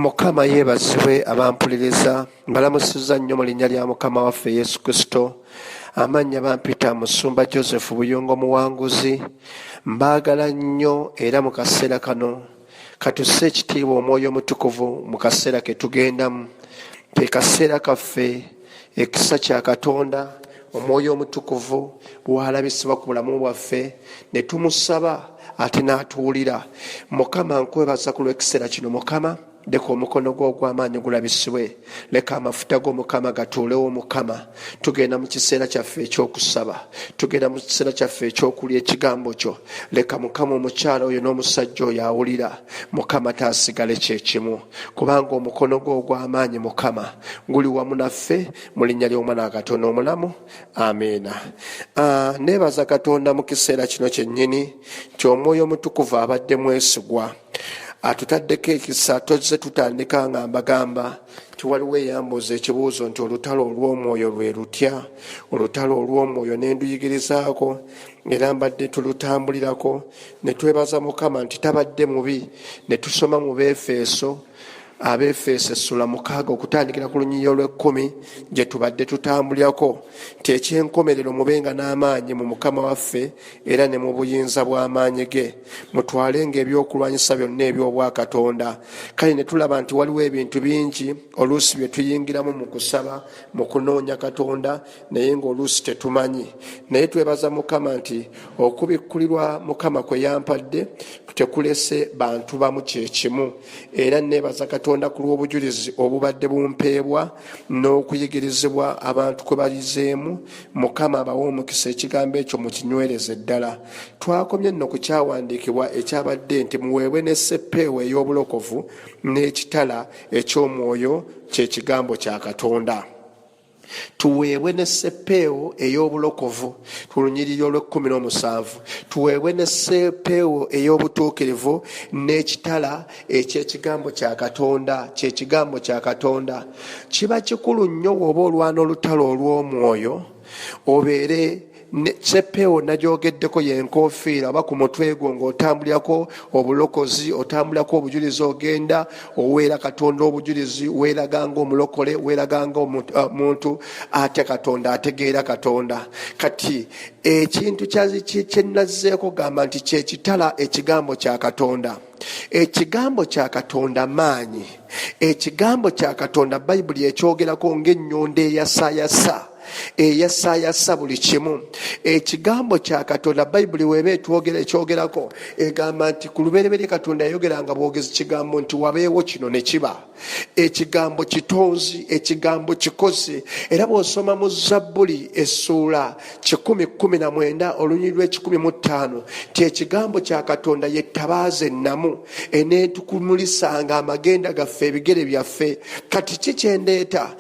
Mukama yeebazibwe abampuliriza mbalamusizza nnyo mu linnya lya Mukama waffe Yesu Kristo. Amannya bampita Musumba Joseph Buyungo Muwanguzi. Mbaagala nnyo era mu kaseera kano katusse ekitiibwa Omwoyo Omutukuvu mu kaseera ke tugendamu. Ke kaseera kaffe ekisa kya Katonda Omwoyo Omutukuvu bw'alabisibwa ku bulamu bwaffe ne tumusaba ate n'atuwulira. Mukama nkwebaza ku lw'ekiseera kino. Mukama leka omukono gwo ogw'amaanyi gulabisibwe. Leka amafuta g'Omukama gatuulewo. Mukama tugenda mu kiseera kyaffe ekyokusaba, tugenda mu kiseera kyaffe ekyokulya ekigambo kyo. Leka Mukama omukyala oyo n'omusajja oyo awulira, Mukama taasigale kyekimu, kubanga omukono gwo ogw'amaanyi Mukama guli wamu naffe mu linnya ly'Omwana wa Katonda omulamu. Amiina. Neebaza Katonda mu kiseera kino kyennyini nti Omwoyo Omutukuvu abadde mwesigwa. Atutaddeko ekisa tozze tutandika nga mbagamba nti waliwo eyambuuza ekibuuzo nti olutalo olw'omwoyo lwe lutya. Olutalo olw'omwoyo ne nduyigirizaako era mbadde tulutambulirako ne twebaza Mukama nti tabadde mubi. Ne tusoma mu Befeso, Abefeso essula 6 okutandikira ku lunyiriri olw'10 gye tubadde tutambulirako nti ekyenkomerero mubenga n'amaanyi mu Mukama waffe era ne mu buyinza bw'amaanyi ge. Mutwalenga ebyokulwanyisa byonna eby'obwakatonda. Kale ne tulaba nti waliwo ebintu bingi oluusi bye tuyingiramu mu kusaba, mu kunoonya Katonda, naye ng'oluusi tetumanyi. Naye twebaza Mukama nti okubikkulirwa Mukama kwe yampadde tekulese bantu bamu kyekimu. Era neebaza Katonda ku lw'obujulizi obubadde bumpeebwa n'okuyigirizibwa abantu kwe balizeemu. Mukama abawe omukisa ekigambo ekyo mukinywereze ddala. Twakomye nno ku kyawandiikibwa ekyabadde nti muweebwe n'essepeewo ey'obulokovu n'ekitala eky'omwoyo ky'ekigambo kya Katonda. Tuweebwe n'essepeewo ey'obulokovu ku lunyiriri olw'17. Tuweebwe n'essepeewo ey'obutuukirivu n'ekitala eky'ekigambo kya Katonda, ky'ekigambo kya Katonda. Kiba kikulu nnyo bw'oba olwana olutalo olw'omwoyo obeere seppeewo nagyogeddeko y'enkofiira oba ku mutwe gwo ng'otambulirako obulokozi, otambulirako obujulizi, ogenda oweera Katonda obujulizi, weeraganga omulokole, weeraganga omuntu ate Katonda ategeera Katonda. Kati ekintu kye nazzeeko gamba nti kyekitala ekigambo kya Katonda. Ekigambo kya Katonda maanyi. Ekigambo kya Katonda Bayibuli ekyogerako ng'ennyonda eyasaayasa, eyasaayasa buli kimu. Ekigambo kya Katonda Bayibuli weeba ekyogerako egamba nti ku lubereberye Katonda yayogeranga bwogezi kigambo nti wabeewo kino ne kiba. Ekigambo kitonzi, ekigambo kikozi. Era bw'osoma mu Zabbuli essuula 119 olunyiriri lw'15 nti ekigambo kya Katonda ye ttabaaza ennamu eneetukumulisanga amagenda gaffe, ebigere byaffe. Kati kikyendeeta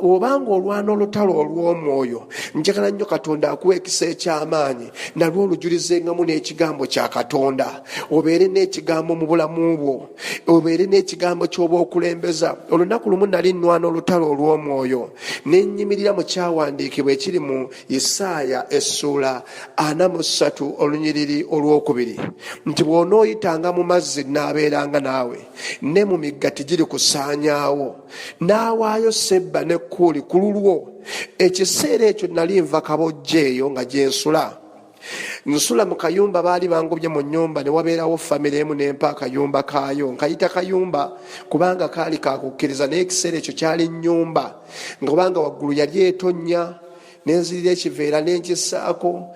obanga olwana olutalo olw'omwoyo, njagala nnyo Katonda akuwa ekisa eky'amaanyi nalwo olujulizengamu n'ekigambo kya Katonda. Obeere n'ekigambo mu bulamu bwo, obeere n'ekigambo ky'oba okulembeza. Olunaku lumu nali nnwana olutalo olw'omwoyo ne nnyimirira mu kyawandiikibwa ekiri mu Isaaya essuula 43 olunyiriri olw'2 nti bw'onooyitanga mu mazzi naabeeranga naawe, ne mu migga tigiri kusaanyaawo. Naawaayo Sebba ne Kuuli ku lulwo. Ekiseera ekyo nali nva kabojja eyo nga gye nsula mu kayumba. Baali bangobye mu nnyumba ne wabeerawo famire emu nempa akayumba kaayo. Nkayita kayumba kubanga kaali kakukkiriza, naye ekiseera ekyo kyali nnyumba kubanga waggulu yali etonnya. Nenzirira ekiveera nenkisaako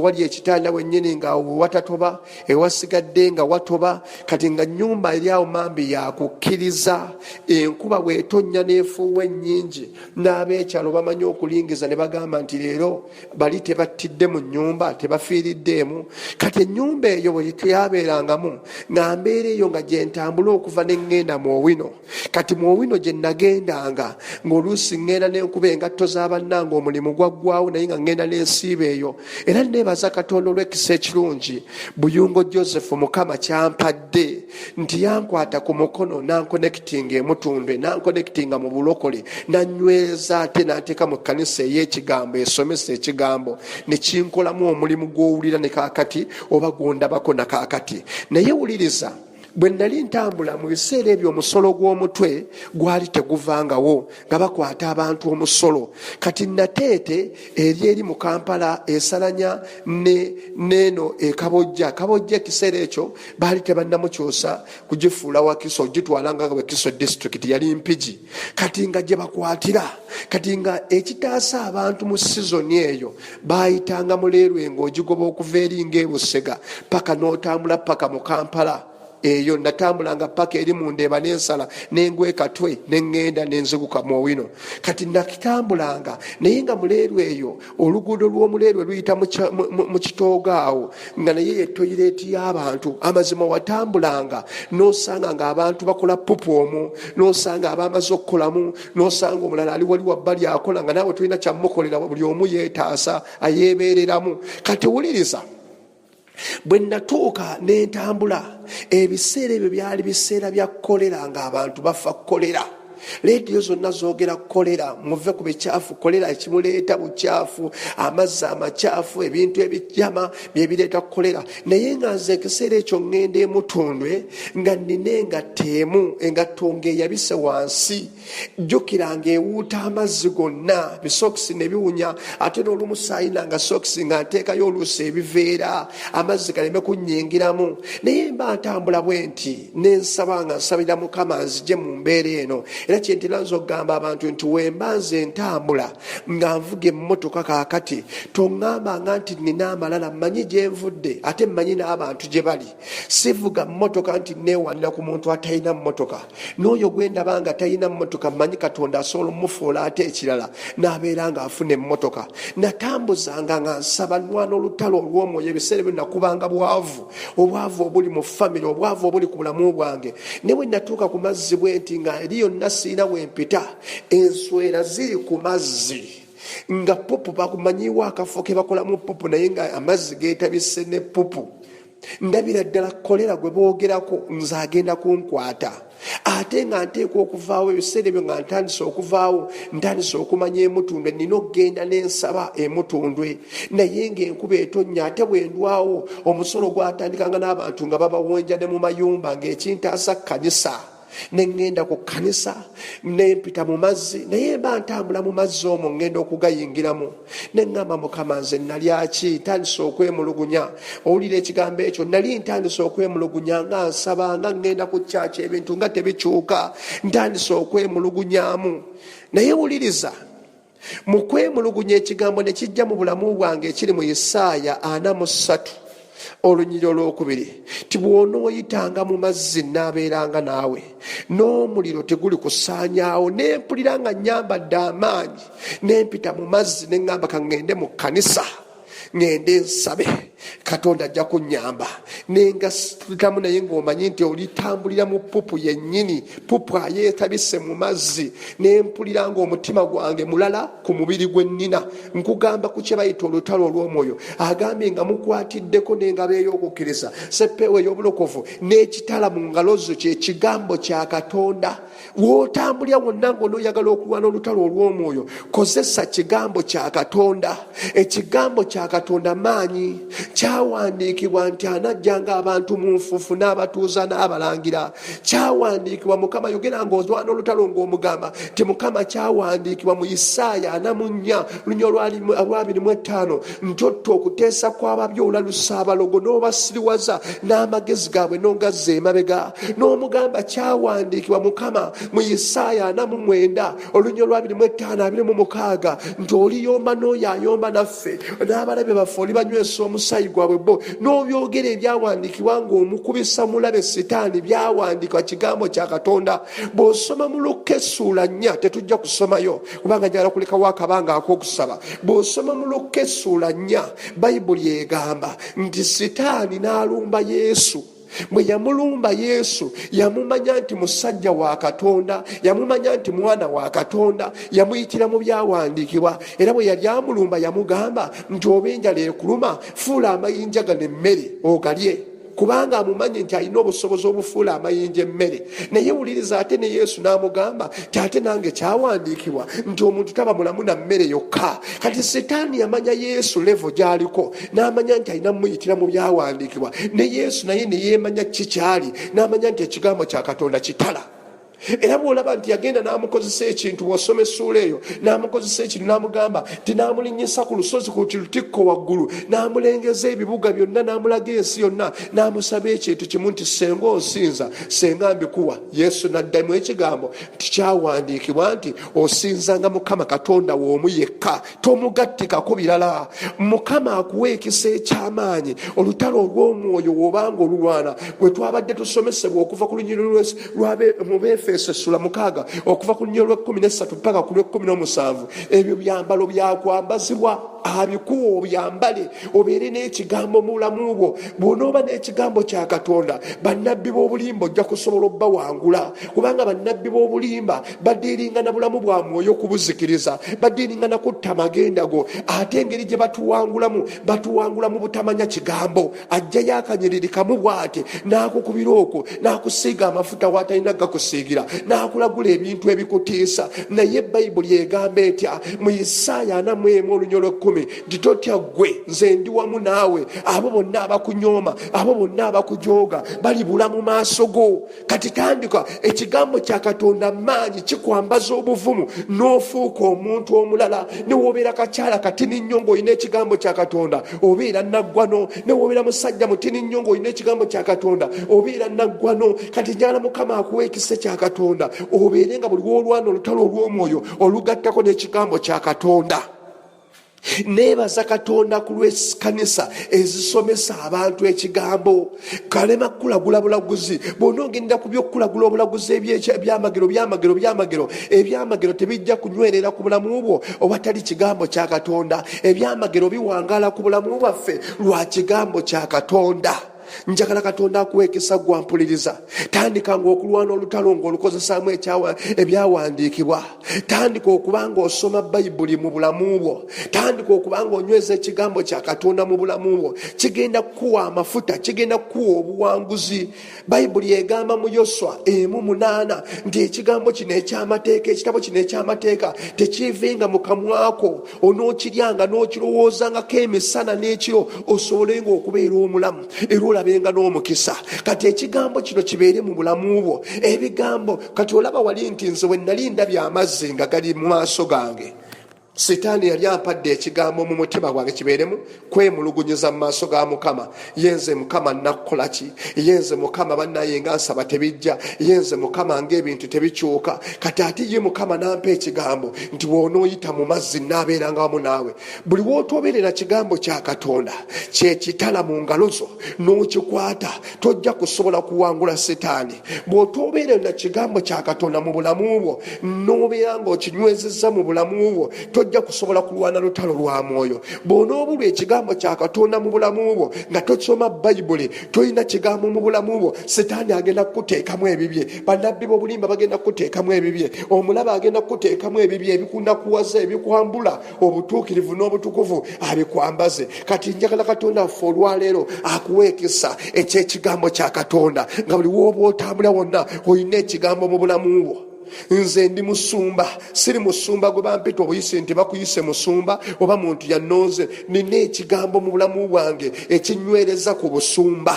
wali ekitanda wennyini nga watatoba, ewasigadde nga watoba. Kati nga nnyumba eri awo mambi yakukkiriza. Enkuba bw'etonnya n'efuuwa ennyingi, n'ab'ekyalo bamanyi okulingiza ne bagamba nti leero bali tebattidde mu nnyumba, tebafiiriddeemu. Kati ennyumba eyo bwe yabeerangamu nga mbeera eyo nga gye ntambula okuva ne ŋŋenda mu Owino. Kati mu Owino gye nagendanga ng'oluusi ŋŋenda n'enkuba engatto z'abannanga omulimu gwaggwawo, naye nga ŋŋenda n'ensiiba eyo. Era neebaza Katonda olw'ekisa ekirungi Buyungo Joseph Mukama kyampadde nti yankwata ku mukono nankonekitinga emutundwe, nankonekitinga mu bulokole, nanyweza ate n'anteeka mu kkanisa ey'ekigambo esomesa ekigambo, ne kinkolamu omulimu gw'owulira ne kaakati oba gw'ondabako na kaakati. Naye wuliriza, bwe nali ntambula mu biseera ebyo omusolo gw'omutwe gwali teguvangawo nga bakwata abantu omusolo. Kati nateete eri mu Kampala esalanya neeno Kabojja ekiseera ekyo baali tebannamukyusa kugifuula Wakiso ogitwala nga Wakiso district yali Mpigi. Kati nga gye bakwatira kati nga ekitaasa abantu mu sizoni eyo baayitanga Muleerwe ng'ogigoba okuva eri ng'e paka n'otambula paka mu Kampala. Eyo natambulanga paka eri mu Ndeeba n'ensala n'engwe Katwe n'engenda n'enziguka mu Owino. Kati nakitambulanga naye nga Muleerwe eyo oluguudo lw'Omuleerwe luyita mu Kitooga awo nga naye ye toyireeti y'abantu. Amazima watambulanga n'osanga ng'abantu bakola pupu omwo, n'osanga abamaze okukolamu, n'osanga omulala ali wali wabbali akola nga naawe tolina kyamukolera, buli omu yeetaasa ayeebeereramu. Kati wuliriza, bwe natuuka n'entambula ebiseera ebyo byali biseera bya kolera ng'abantu bafa kolera. Leediyo zonna zoogera kolera, muve ku bikyafu, kolera ekimuleeta bukyafu, amazzi amakyafu, ebintu ebijama byebireeta kolera. Naye nga nze ekiseera ekyo ngenda Mutundwe nga nnina engatto emu, engatto ng'eyabise wansi, jjukiranga ewuuta amazzi gonna, bisokisi ne biwunya, ate n'olumu saayinanga sokisi nga nteekayo oluusi ebiveera amazzi galeme kunnyingiramu. Naye mba ntambula bwe nti n'ensaba nga nsabira Mukama nzije mu mbeera eno. Era kyentera nza okugamba abantu nti wemba nze ntambula nga nvuga emmotoka kaakati toŋŋambanga nti nina amalala, mmanyi gye nvudde ate mmanyi n'abantu gye bali. Sivuga mmotoka nti neewanira ku muntu atalina mmotoka. N'oyo gwe ndaba nga talina mmotoka mmanyi Katonda asobola omufuula ate ekirala n'abeera ng'afuna emmotoka. Natambuzanga nga nsaba nwana olutalo olw'omwoyo ebiseera byo nakubanga bwavu, obwavu obuli mu famire, obwavu obuli ku bulamu bwange. Ne bwe natuuka ku mazzi bwe nti nga eri yonna siina wempita, enswera ziri ku mazzi nga pupu bakumanyiwo akafo ke bakolamu pupu naye nga amazzi geetabise ne pupu. Ndabira ddala kolera gwe boogerako nze agenda kunkwata. Ate nga nteekwa okuvaawo ebiseera ebyo nga ntandise okuvaawo, ntandise okumanya Mutundwe, nina okgenda n'ensaba Mutundwe. Naye ng'enkuba etonnya, ate bwe ndwawo omusolo gwatandikanga n'abantu nga babawonja ne mu mayumba ng'ekintaasa kkanisa. Nengenda ku kkanisa nempita mu mazzi, naye mba ntambula mu mazzi omwo ngenda okugayingiramu. Neŋŋamba Mukama nze nalya ki? Ntandise okwemulugunya. Owulira ekigambo ekyo, nali ntandise okwemulugunya nga nsaba nga ngenda ku kyaki ebintu nga tebikyuka, ntandise okwemulugunyaamu. Naye wuliriza, mu kwemulugunya ekigambo ne kijja mu bulamu bwange ekiri mu Isaaya 43 olunyiriro olwokubiri, ti bw'onooyitanga mu mazzi n'abeeranga naawe, n'omuliro teguli kusaanyaawo. Nempulira nga nnyambadde amaanyi, nempita mu mazzi neŋŋamba ka ŋŋende mu kkanisa ŋŋende nsabe, Katonda ajja kunnyamba. Nengasitamu naye ng'omanyi nti olitambulira mu pupu yennyini, pupu ayeetabise mu mazzi. Nempulira ng'omutima gwange mulala ku mubiri gwe nnina. Nkugamba ku kye bayita olutalo olw'omwoyo. Agambye nga mukwatiddeko n'engabo ey'okukkiriza, seppeewo ey'obulokovu n'ekitala mu ngalo zo, kye kigambo kya Katonda. W'otambulira wonna ng'onooyagala okulwana olutalo olw'omwoyo, kozesa kigambo kya Katonda. Ekigambo kya Katonda maanyi. Kyawandiikibwa nti anajjanga abantu mu nfufu n'abatuuza n'abalangira. Kyawandiikibwa, Mukama yogera ng'ozwana olutalo ng'omugamba ti Mukama. Kyawandiikibwa mu Isaaya 44:25 nti otta okuteesa kw'ababyola lusaabalogo n'obasiriwaza n'amagezi gaabwe n'ongazza emabega. N'omugamba kyawandiikibwa Mukama mu Isaaya 49:25 nti oliyomba n'oyo ayomba naffe, n'abalabe baffe olibanywesa omusaayi gwabwe bo. N'obyogera ebyawandiikibwa ng'omukubisa mulabe Sitaani, byawandiikibwa kigambo kya Katonda. Bw'osoma mu Luka essuula 4, tetujja kusomayo kubanga njagala kulekawo akabanga ak'okusaba. Bw'osoma mu Luka essuula 4, Bayibuli egamba nti Sitaani n'alumba Yesu. Bwe yamulumba Yesu, yamumanya nti musajja wa Katonda, yamumanya nti mwana wa Katonda, yamuyitira mu byawandiikibwa. Era bwe yali amulumba yamugamba nti oba enjala ekuluma, fuula amayinja gano emmere ogalye. kubanga amumanyi nti alina obusobozi obufuula amayinja emmere. Naye wuliriza ate ne Yesu n'amugamba nti ate nange kyawandiikibwa nti omuntu taba mulamu na mmere yokka. Kati Setaani yamanya Yesu levo gy'aliko, n'amanya nti alina muyitira mu byawandiikibwa. Ne Yesu naye ne yeemanya kikyali, n'amanya nti ekigambo kya Katonda kitala. Era bw'olaba nti yagenda n'amukozesa ekintu, bw'osoma essuula eyo n'amukozesa ekintu n'amugamba nti n'amulinnyisa ku lusozi ku lutikko waggulu, n'amulengeza ebibuga byonna, n'amulaga ensi yonna, n'amusaba ekintu kimu nti senga osinza, senga mbikuwa. Yesu n'addamu ekigambo nti kyawandiikibwa nti osinzanga Mukama Katonda w'omu yekka, tomugattikako birala. Mukama akuwa ekisa eky'amaanyi, olutalo olw'omwoyo w'obanga olulwana, bwe twabadde tusomesebwa okuva ku lunyiriri mu Efeso essula 6 okuva ku lunyiriri lw'13 mpaka ku lw'17. Ebyo byambalo byakwambazibwa, abikuwa obyambale obeere n'ekigambo mu bulamu bwo. Bw'onooba n'ekigambo kya Katonda, bannabbi b'obulimba ojja kusobola obbawangula, kubanga bannabbi b'obulimba baddiiringa na bulamu bwa mwoyo okubuzikiriza, baddiiringa na kutta magenda go. Ate engeri gye batuwangula mu butamanya kigambo. Ajjayo akanyiriri kamu bw'ate n'akukubira okwo, n'akusiiga amafuta w'atalina gakusiigira, n'akulagula ebintu ebikutiisa. Naye Bayibuli egamba etya mu Isaaya 41 olunyolo 10 nti totya ggwe, nze ndi wamu naawe. Abo bonna abakunyooma, abo bonna abakujooga balibula mu maaso go. Kati tandika ekigambo kya Katonda maanyi, kikwambaza obuvumu n'ofuuka omuntu omulala. Ne wobeera kakyala katini nnyo ng'olina ekigambo kya Katonda, obeera naggwano. Ne wobeera musajja mutini nnyo ng'olina ekigambo kya Katonda, obeera naggwano. Kati njala Mukama akuwa ekisa kya Katonda, obeere nga buli w'olwana olutalo olw'omwoyo olugattako n'ekigambo kya Katonda. Neebaza Katonda ku lw'ekkanisa ezisomesa abantu ekigambo. Kalema kulagula bulaguzi. Bw'onoogenda ku by'okulagula obulaguzi ebyamagero tebijja kunywerera ku bulamu bwo obatali kigambo kya Katonda. Ebyamagero biwangaala ku bulamu bwaffe lwa kigambo kya Katonda. Njagala Katonda akuwa ekisa gwampuliriza. Tandika ng'okulwana olutalo ng'olukozesaamu ebyawandiikibwa. Tandika okubanga osoma Bayibuli mu bulamu bwo. Tandika okubanga onyweza ekigambo kya Katonda mu bulamu bwo. Kigenda kukuwa amafuta, kigenda kukuwa obuwanguzi. Bayibuli egamba mu Yoswa 1:8 nti ekigambo kino eky'amateeka, ekitabo kino eky'amateeka tekiivenga mu kamwako, onookiryanga n'okirowoozangako emisana n'ekiro osobolenga okubeera omulamu era olabenga n'omukisa. Kati ekigambo kino kibeere mu bulamu bwo. Ebigambo kati olaba wali nti nze bwe nnali ndabye amazzi nga gali mu maaso gange, Setaani yali ampadde ekigambo mu mutima gwange kibeeremu kwemulugunyiza mu maaso ga Mukama. Yenze Mukama nakukola ki? Yenze Mukama bannaye nga nsaba tebijja. Yenze Mukama ng'ebintu tebikyuka. Kati ate ye Mukama nampa ekigambo nti bw'onooyita mu mazzi nnaabeeranga wamu naawe. Buli w'otooberera kigambo kya Katonda kyekitala mu ngalo zo n'okikwata, tojja kusobola kuwangula Setaani. Bw'otooberera kigambo kya Katonda mu bulamu bwo n'obeera ng'okinywezezza mu bulamu bwo, tojja kusobola kulwana lutalo lwa mwoyo. Bw'onoobulwa ekigambo kya Katonda mu bulamu bwo nga tosoma Bayibuli, tolina kigambo mu bulamu bwo, Setaani agenda kukuteekamu ebibye. Bannabbi b'obulimba bagenda kukuteekamu ebibye. Omulaba agenda kukuteekamu ebibye ebikunakuwaza, ebikwambula obutuukirivu n'obutukuvu abikwambaze. Kati njagala Katonda waffe olwaleero akuwa ekisa eky'ekigambo kya Katonda, nga buli w'oba otambula wonna olina ekigambo mu bulamu bwo. Nze ndi musumba, siri musumba gwe bampita obuyise nti bakuyise musumba oba muntu yannooze. Nina ekigambo mu bulamu bwange ekinywereza ku busumba.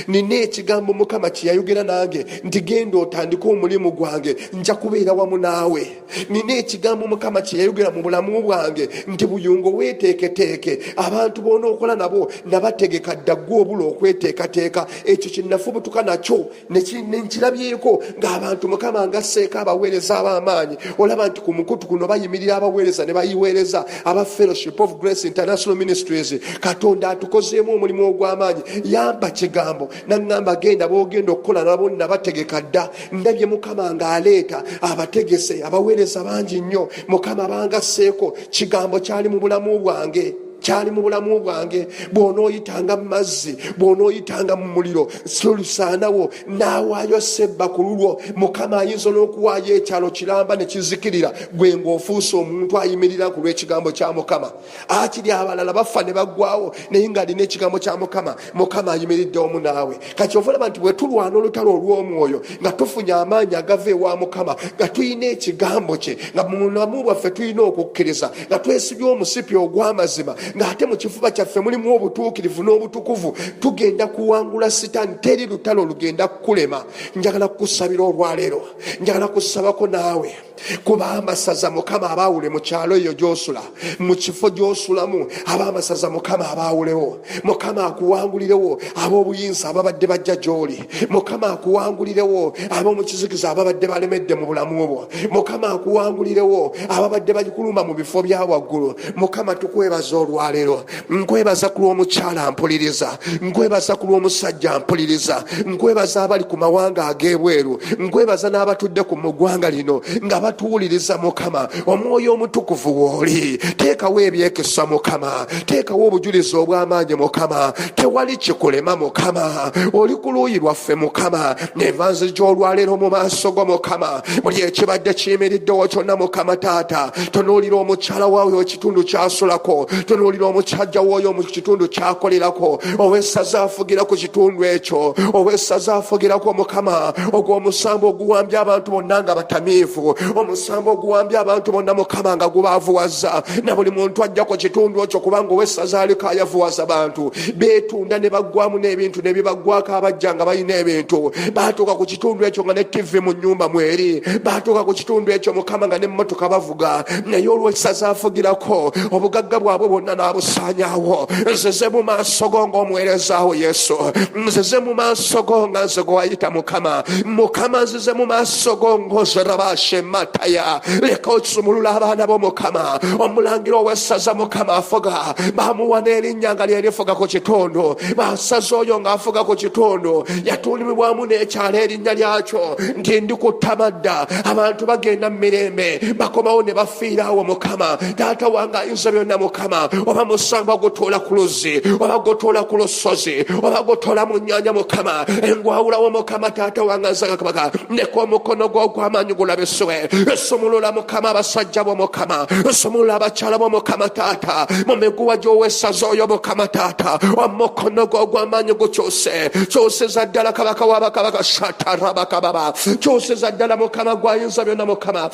Nina ekigambo Mukama kye yayogera nange nti genda otandike omulimu gwange, nja kubeera wamu naawe. Nina ekigambo Mukama kye yayogera mu bulamu bwange nti buyungo weeteeketeeke, abantu boona okola nabo nabategeka dda ggwe obula okweteekateeka. Ekyo kye nafubutuka nakyo ne nkirabyeko ng'abantu Mukama ngasseeko abaweereza ab'amaanyi. Olaba nti ku mukutu kuno bayimirira abaweereza ne bayiweereza aba Fellowship of Grace International Ministries. Katonda atukozeemu omulimu ogw'amaanyi. Yamba kigambo naŋŋamba genda b'ogenda okukola nabo nabategeka dda. Ndabye Mukama ng'aleeta abategese abaweereza bangi nnyo. Mukama bangasseeko, kigambo kyali mu bulamu bwange. kyali mu bulamu bwange. Bw'onooyitanga mu mazzi, bw'onooyitanga mu muliro, solusaanawo n'awaayo sebbakulu lwo. Mukama ayinza n'okuwaayo ekyalo kiramba ne kizikirira, gwe ng'ofuuse omuntu ayimirira ku lw'ekigambo kya Mukama. Akiri abalala bafa ne baggwawo naye ng'alina ekigambo kya Mukama. Mukama ayimiridde omu naawe. Kati ovalaba nti bwe tulwana olutalo olw'omwoyo nga tufunye amaanyi agava ewa Mukama, nga tulina ekigambo kye, nga mu bulamu bwaffe tulina okukkiriza, nga twesibye omusipi ogw'amazima, ng'ate mu kifuba kyaffe mulimu obutuukirivu n'obutukuvu, tugenda kuwangula Sitaani. Teri lutalo lugenda kukulema. Njagala kukusabira olwaleero, njagala kusabako naawe kuba amasaza Mukama abaawule mu kyalo eyo gy'osula, mu kifo gy'osulamu ab'amasaza Mukama abaawulewo. Mukama akuwangulirewo ab'obuyinza ababadde bajja gy'oli. Mukama akuwangulirewo ab'omu kizikiza ababadde balemedde mu bulamu bwo. Mukama akuwangulirewo ababadde bakuluma mu bifo bya waggulu. Mukama tukwebaza olwaleero. Nkwebaza ku lw'omukyala mpuliriza, nkwebaza ku lw'omusajja mpuliriza, nkwebaza abali ku mawanga ag'ebweru, nkwebaza n'abatudde ku mugwanga lino nga batuwuliriza Mukama. Omwoyo omutukuvu w'oli, teekawo ebyekisa Mukama, teekawo obujulizi obw'amaanyi Mukama. Tewali kikulema Mukama, oli ku luuyi lwaffe Mukama. Nevanzi gy'olwaleero mu maaso go Mukama, buli ekibadde kiyimiriddewo kyonna Mukama Taata, tonuulira omukyala waawe ekitundu kyasulako, tonuulira omusajja w'oyo mu kitundu kyakolerako, owessaza afugira ku kitundu ekyo, owessaza afugirako Mukama, ogw'omusambo oguwambye abantu bonna nga batamiivu, omusambo oguwambye abantu bonna Mukama nga gubaavuwaza, na buli muntu ajja ku kitundu ekyo kubanga owessaza aliko ayavuwaza abantu. Beetunda ne baggwamu n'ebintu ne bibaggwako abajja nga balina ebintu. Baatuuka ku kitundu ekyo nga ne TV mu nnyumba mweri, baatuuka ku kitundu ekyo Mukama nga n'emmotoka bavuga, naye olw'essaza afugirako obugagga bwabwe bwonna n'abusaanyaawo. Nzeze mu maaso go ng'omuweerezaawo Yesu, nzeze mu maaso go nga nze gwe wayita Mukama. Mukama nzeze mu maaso go ng'ozerabashe mataya. Leka okusumulula abaana bo Mukama. Omulangira ow'essaza Mukama afuga, bamuwa n'erinnya nga lyerifuga ku kitundu. Basaza oyo ng'afuga ku kitundu yatuulibwamu n'ekyalo erinnya lyakyo nti ndi ku Tamadda. Abantu bagenda mu mirembe, bakomawo ne bafiiraawo Mukama. Taata wange ayinza byonna Mukama, oba musango gutuula ku luzzi, oba gutuula ku lusozi, oba gutuula mu nnyanja Mukama. Engwawulawo Mukama taata wange nzaga kabaka, neka omukono gwo ogw'amaanyi gulabisibwe. Somulula Mukama abasajja bo Mukama, somulula abakyala bo Mukama Taata, mu miguwa gy'owessaza oyo Mukama Taata, omukono gwo ogw'amaanyi gukyuse, kyuseza ddala kabaka w'abakabaka shatarabakababa, kyuseza ddala Mukama gw'ayinza byonna Mukama.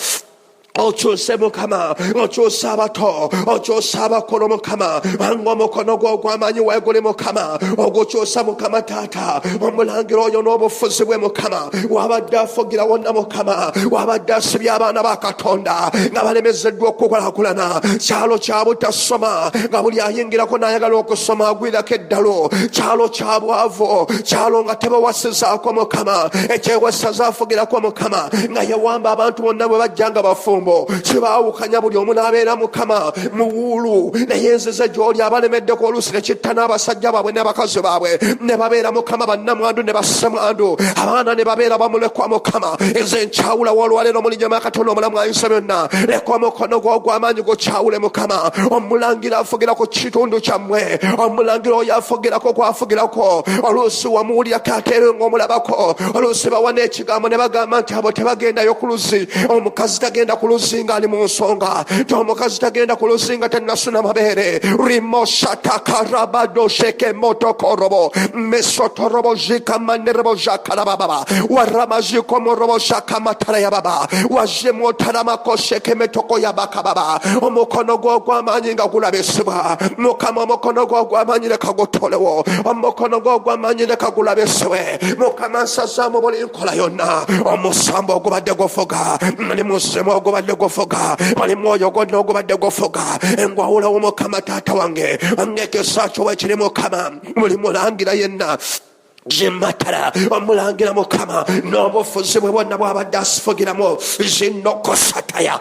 Okyuse Mukama, okyuse abato, okyuse abakulu Mukama, anga omukono gwo ogw'amaanyi weegule Mukama, ogukyusa Mukama Taata. Omulangira oyo n'obufuzi bwe Mukama, wabadde afugira wonna Mukama, wabadde asibye abaana ba Katonda nga balemezeddwa okukulaakulana, kyalo kya butasoma nga buli ayingirako n'ayagala okusoma agwirako eddalo, kyalo kya bwavu, kyalo nga tebawasizaako Mukama, ekyewessaza afugirako Mukama, nga yewamba abantu bonna bwe bajja nga bafumbo kibaawukanya buli omu n'abeera Mukama mu wuulu. Naye nzize gy'oli abalemeddeko oluusi ne kitta n'abasajja baabwe n'abakazi baabwe ne babeera Mukama bannamwandu ne bassemwandu, abaana ne babeera bamulekwa Mukama. Nze nkyawulawo olwaleero mu linnya lya Katonda omulamu ayinza byonna. Leka omukono gwo ogw'amaanyi gukyawule Mukama. Omulangira afugira ku kitundu kyammwe, omulangira oyo afugirako gw'afugirako, oluusi wamuwulirako ate era ng'omulabako, oluusi bawa n'ekigambo ne bagamba nti abo tebagendayo ku luzzi. Omukazi tagenda ku luzzi nga ali mu nsonga, omukazi tagenda ku luzzi nga tennasuna mabeere. Rimosatakarabado sheke motokorobo mesotorobo jikamanderebo jakarababa waramaziko morobo shakamatara yababa wajemotaramakko sheke metoko yabakababa. Omukono gwo ogw'amaanyi nga gulabisibwa Mukama, omukono gwo ogw'amaanyi leka gutolewo, omukono gwo ogw'amaanyi leka gulabisibwe Mukama. Nsazaamu buli nkola yonna, omusambo ogubadde gufuga, muli musemo ogubadde gufuga, muli mwoyo gwonna ogubadde gufuga, engwawulawo Mukama taata wange, ng'ekisa kyo wekiri Mukama. Buli mulangira yenna Jimatara omulangira Mukama n'obufuzi bwe bwonna bw'abadde asifugiramu zinokosataya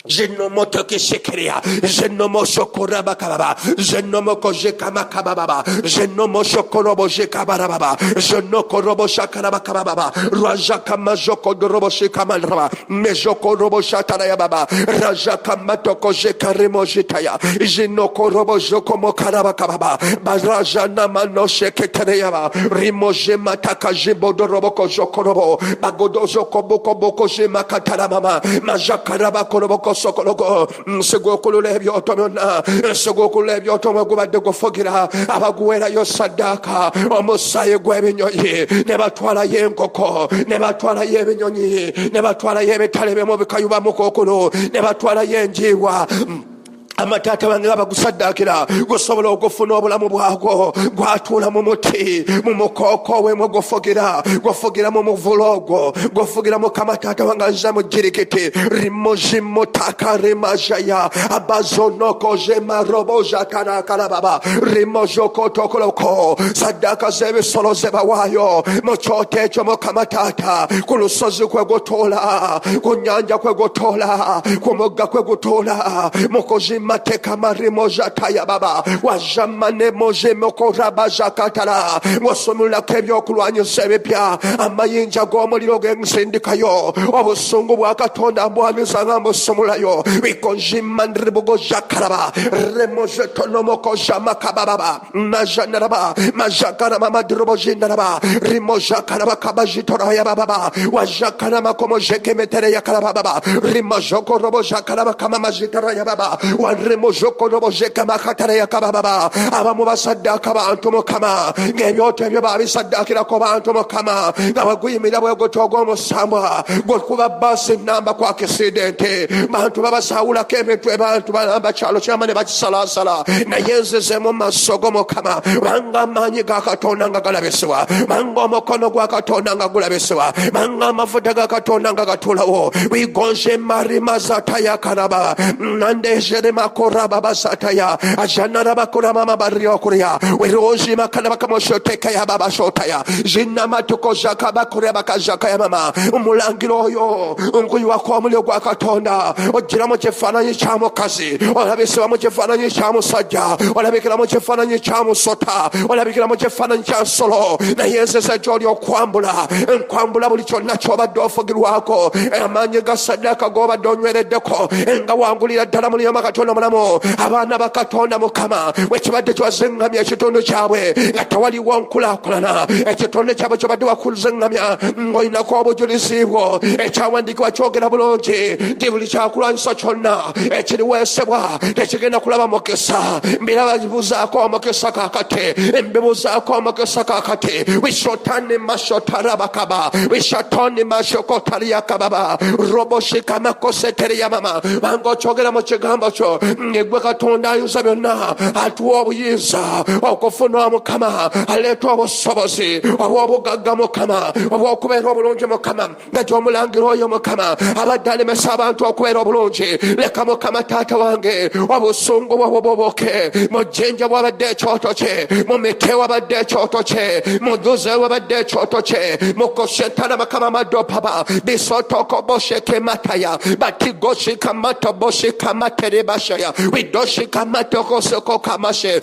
Genomo toke shekeria, genomo shokora bakababa, genomo koje kamakababa, genomo shokorobo shekabarababa, genoko robo shakarabakababa, rajaka majoko robo shekamanraba, mejoko robo shataraya baba, rajaka matoko jekaremo jitaya, genoko robo jokomo karabakababa, barajana mano sheketereyaba, rimoje mataka jibodo robo kojokorobo, bagodo jokoboko boko jemakatarabama, majakaraba koroboko sokologo segokulu byotomona segokulu byotomo gubadde gofogira abaguwera yo sadaka omusaye gw'ebinyonyi ne batwala y'enkoko ne batwala y'ebinyonyi ne batwala y'ebitale byo bikayuba mukokulu ne batwala y'enjiibwa amatata bange abagusaddakira gusobola okufuna obulamu bwagwo gwatuula mu muti mu mukoko we gwofugira mu muvulogo gwofugira mu kamatata wange nza mu jirikiti rimojimotaka rimajaya abazonoko jemaroboja karakalababa rimojokotokoloko saddaka z'ebisolo ze bawaayo mu kyoto ekyo mu kamatata ku lusozi kwe gutoola ku nyanja kwe gutoola ku mugga kwe gutoola mukozima mateka marimo jataya baba wajamane moje mokoraba jakatala wasomula kebyo kulwanyisa ebipya amayinja g'omuliro g'ensindikayo obusungu bwa katonda mbwamisanga musomulayo bikonjimandribugo jakaraba remoje tonomoko jamakababa najanaraba majakarama madrubo jindaraba rimojakaraba kabajitoraya baba wajakarama komojekemetere yakaraba rimojoko robo jakaraba kama majitoraya baba remojoko robojeka makatara yakababa abamu basaddaka bantu mukama ng'ebyoto ebyo babisaddakirako bantu mukama nga baguyimira bwegotogo omusambwa gokuba basi namba kwa kisidente bantu babasawulako emitwe bantu balamba kyalo kyama ne bakisalasala naye nzize mu maaso go mukama banga amaanyi ga katonda nga galabisibwa banga omukono gwa katonda nga gulabisibwa banga amafuta ga katonda nga gatuulawo wigonje marima zatayakaraba nandejere makoraba basataya ajanara bakora mama barrio korea weroji makana bakamoshoteka ya baba shotaya jinna matuko jaka bakora bakajaka ya mama umulangiro yo unguyu wako mulyo gwa katonda ogira mu kifananyi kya mukazi olabisibwa mu kifananyi kya musajja olabikira mu kifananyi kya musota olabikira mu kifananyi kya nsolo naye nzeze gy'oli okwambula nkwambula buli kyonna ky'obadde ofugirwako amaanyi ga sadaka g'obadde onywereddeko nga wangulira ddala mu lyama katonda mulamu abaana ba katonda mukama wekibadde kyazengamya ekitundu kyabwe nga tewaliwo nkulaakulana ekitonde kyabwe kyobadde wakuzengamya ng'olinako obujulizi bwo ekyawandiikibwa kyogera bulungi nti buli kyakulwanyisa kyonna ekiriweesebwa tekigenda kulaba mukisa mbirababuzaako omukisa kakate mbibuzaako omukisa kakate wishotani mashotarabakaba wishatoni mashokotariyakababa roboshikamakoseteriyamama banga okyogera mu kigambo kyo ngegwe katonda ayuza byonna atuwa obuyinza okufuna mukama aleeta obusobozi obw'obugagga mukama obw'okubeera obulungi mukama nga gy'omulangira oyo mukama abadde alemesa abantu okubeera obulungi leka mukama taata wange obusungu bwe buboboke mu jjenja bwabadde ekyoto kye mu mite wabadde ekyoto kye mu duze wabadde ekyoto kye mu koshentana makama madopaba bisotoko bosheke mataya batigoshika mato boshika matere bashaya widoshika matoko soko kamashe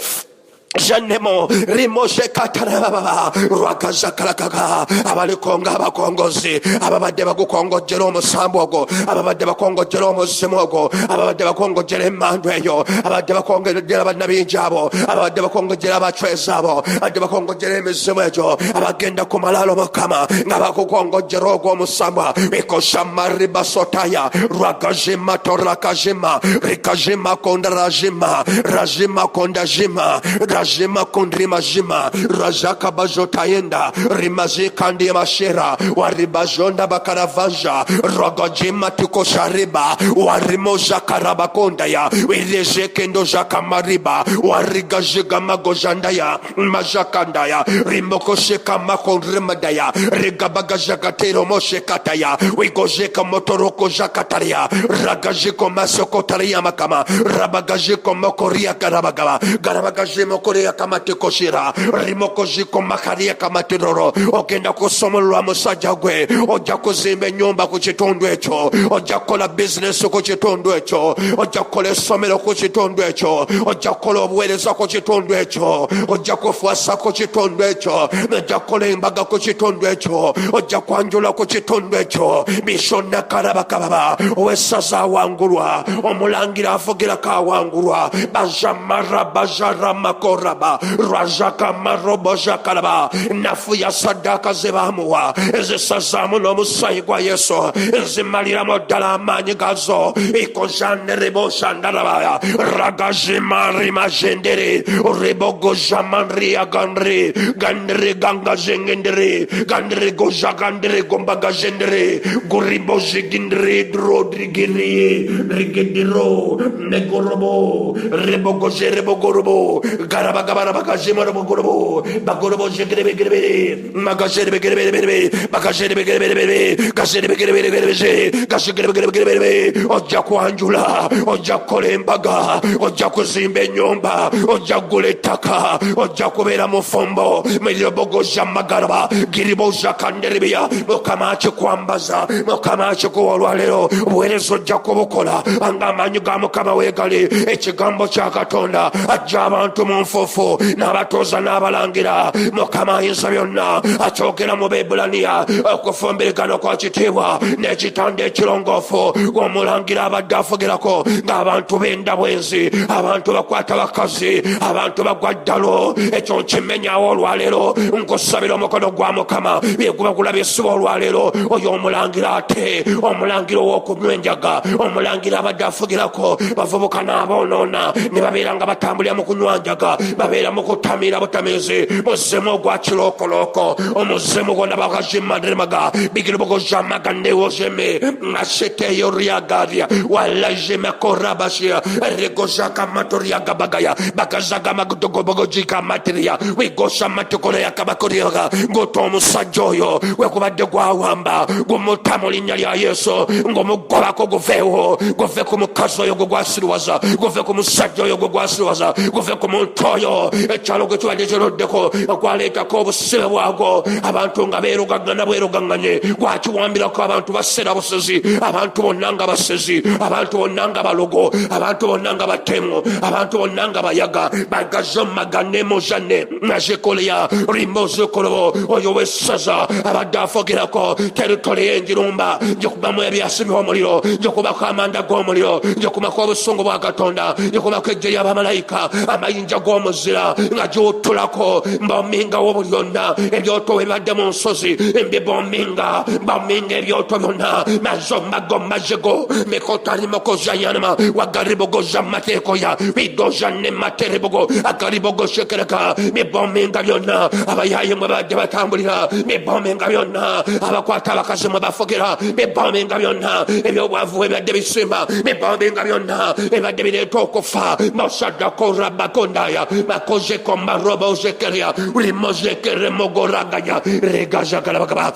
Janemo rimoshe katarababa rwakazakalakaga abalikonga abakongozi ababadde bagukongojera omusambu ogwo ababadde bakongojera omuzimu ogwo ababadde bakongojera emmandu eyo ababadde bakongojera bannabinja abo ababadde bakongojera abacweza abo ababadde bakongojera emizimu egyo abagenda ku malaalo mukama nga bakukongojera ogwo omusambwa bikosama ribasotaya rwagajima torakajima rikajima kondarajima rajima kondajima Rajima kundrima jima rajaka bajotayenda rimazi kandi mashera waribajonda bakaravanja rogojima tukoshariba warimoja karabakonda ya wirejekendo jakamariba warigajiga magojandaya majakandaya rimokosheka makondrimadaya rigabagajakatero moshekataya wigojeka motoroko jakataria ragajiko masokotaria makama rabagajiko mokoria garabagaba garabagajimo rimokorea kamatekoshira rimokoziko makaria kamatiroro ogenda kusomolwa musajja gwe ojja kuzimba ennyumba ku kitundu ekyo ojja kukola bizinesi ku kitundu ekyo ojja kukola essomero ku kitundu ekyo ojja kukola obuweereza ku kitundu ekyo ojja kufuasa ku kitundu ekyo ojja kukola embaga ku kitundu ekyo ojja kwanjula ku kitundu ekyo bishonna karabakababa owessaza awangulwa omulangira avugirako awangulwa bajamara bajara makoraba rajaka marobo jakalaba nafu ya sadaka ze bamuwa ezisazaamu n'omusaayi gwa yesu ezimaliramu ddala amaanyi gazo ikojannerebo shandarabaya ragajimarimajendere rebogojamanria gandre gandre gangajengendere gandre gojagandre gombagajendere guribojigindre drodrigiri rigidiro negorobo rebogojerebogorobo garabagabarabagajimarobogorobo bagorobo jegerebegerebe magajerebegerebe bagajerebegerebe gajerebegerebe gajerebegerebe ojja kwanjula ojja kukola embaga ojja kuzimba ennyumba ojja kugula ettaka ojja kubeera mufumbo miribogoja magaraba giriboja kanderebeya mukama akikwambaza mukama akikuwa olwaleero obuweereza ojja kubukola nga amaanyi ga mukama weegali ekigambo kya katonda ajja abantu mu nfuufu n'abatuuza n'abalangira mukama ayinza byonna akyogera mu Baebulaniya okufumbiregana kwa kitiibwa n'ekitanda ekirongoofu omulangira abadde afugerako ng'abantu benda bwenzi abantu bakwata bakazi abantu bagwa ddalo ekyo nkimenyawo olwaleero nkusabira omukono gwa mukama byegubagula byesuba olwaleero oyo omulangira ate omulangira ow'okunywa enjaga omulangira abadde afugerako bavubuka n'aboonoona ne babeera nga batambulira mu kunywa njaga babeera mu kutamira butamizi muzimu ogwa kilokoloko omuzimu gwonna bakajimaderemaga bigiribogojamaga newozeme ngaseteyo ryagaria walajemekorabashia regozakamaturiagabagaya bakazagamagudogobogojiga materia wigosa matukolo yakabakoryaga ngota omusajja oyo wekubadde gwawamba gumuta mu linnya lya yesu ng'omugobako guveewo guve ku mukazi oyo gwe gwasiriwaza guve ku musajja oyo gwe gwasiriwaza guve ku muntu oyo ekyalo gwe kibadde kiroddeko gwaleetako obusibe bwagwo abantu nga beerugaŋŋana bwerugaŋŋanye gwakiwambirako abantu baseera busezi abantu bonna nga basezi abantu bonna nga balogo abantu bonna nga batemu abantu bonna nga bayaga bagazomagannemozanne nazikoleya rimozikolobo oyo wessaza abadde afogerako teritole y'enjirumba njikubamu ebyasimibwa omuliro njikubako amanda g'omuliro njikubako obusungu bwa katonda njikubako ejje y'abamalayika amayinja g'omuzira nga giwuttulako mbomingawo buli yonna ebyoto ebibadde mu nsozi mbibominga bominga ebyoto byonna mazomago mazego mikotarimokozayanama wagaribogoza matekoya bigoza ne materibogo agaribogoshekereka bibominga byonna abayaye mwe badde batambulira bibominga byonna abakwata abakazi mwe bafugera bibominga byonna ebyobwavu ebibadde bisimba bibominga byonna ebibadde bireeta okufa mosadako rabakondaya bakozeko marobo zekeria limozekere mogoragaya regazagalabagaba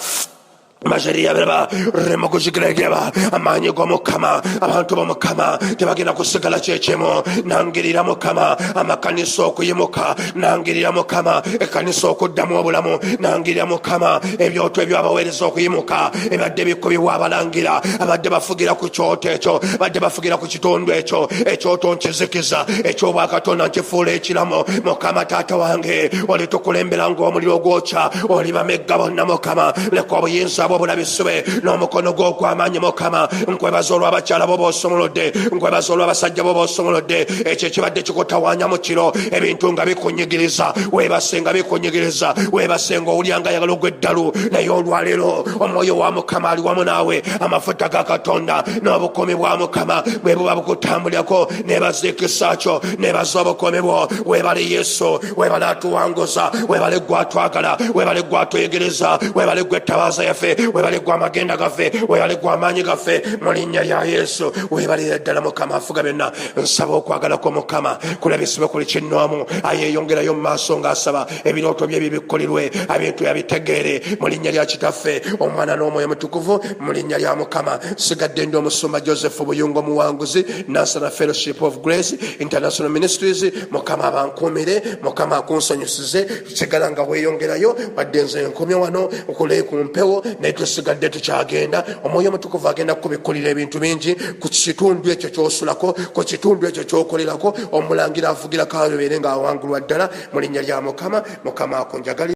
Majeria beraba remokuzikiregeba amanyi g'omukama abantu b'omukama tebagenda kusigala kyekimo nangirira mukama amakanisa okuyimuka nangirira mukama ekanisa okuddamu obulamu nangirira mukama ebyoto ebyabaweereza okuyimuka ebadde bikubibwa abalangira abadde bafugira ku kyoto ekyo badde bafugira ku kitundu ekyo ekyoto nkizikiza ekyobwakatonda nkifuula ekiramo mukama taata wange olitukulembera ng'omuliro gwokya olibamegga bonna mukama leka obuyinza bw'obulabisube n'omukono gw'okw'amaanyi mukama nkwebaza olw'abakyala bo b'osomolodde nkwebaza olw'abasajja bo b'osomolodde ekyo ekibadde kikutawaanya mu kiro ebintu nga bikunyigiriza weebase nga bikunyigiriza weebase ng'owulyanga yagala ogw'eddalu naye olwaleero omwoyo wa mukama ali wamu naawe amafuta ga katonda n'obukuumi bwa mukama bwe buba bukutambulirako neebaziikisa kyo neebaza obukuumi bwo weebale yesu weebale atuwanguza weebale gwe atwagala weebale gwe atwegereza weebale gwe ettabaaza yaffe webale gwa magenda gaffe, webale gwa amaanyi gaffe mu linnya lya Yesu. Webalire ddala Mukama afuga byonna. Nsaba okwagala kwa Mukama kulabisibwe kuli kinnwamu, ayeeyongerayo mu maaso ng'asaba ebirooto bye bibikolirwe, ebintu yabitegeere mu linnya lya Kitaffe, Omwana n'Omwoyo Mutukuvu, mu linnya lya Mukama. Sigadde ndi Omusumba Joseph Buyungo Muwanguzi, Nansana Fellowship of Grace International Ministries. Mukama abankuumire, Mukama akunsanyusize, sigala nga weeyongerayo, wadde nze nkomye wano okule ku mpewo naye tusigadde tukyagenda. Omwoyo Mutukuvu agenda kubikulira ebintu bingi ku kitundu ekyo ky'osulako, ku kitundu ekyo ky'okolerako. Omulangira avugirako abeere ng'awangulwa ddala mu linnya lya Mukama. Mukama akunjagalire.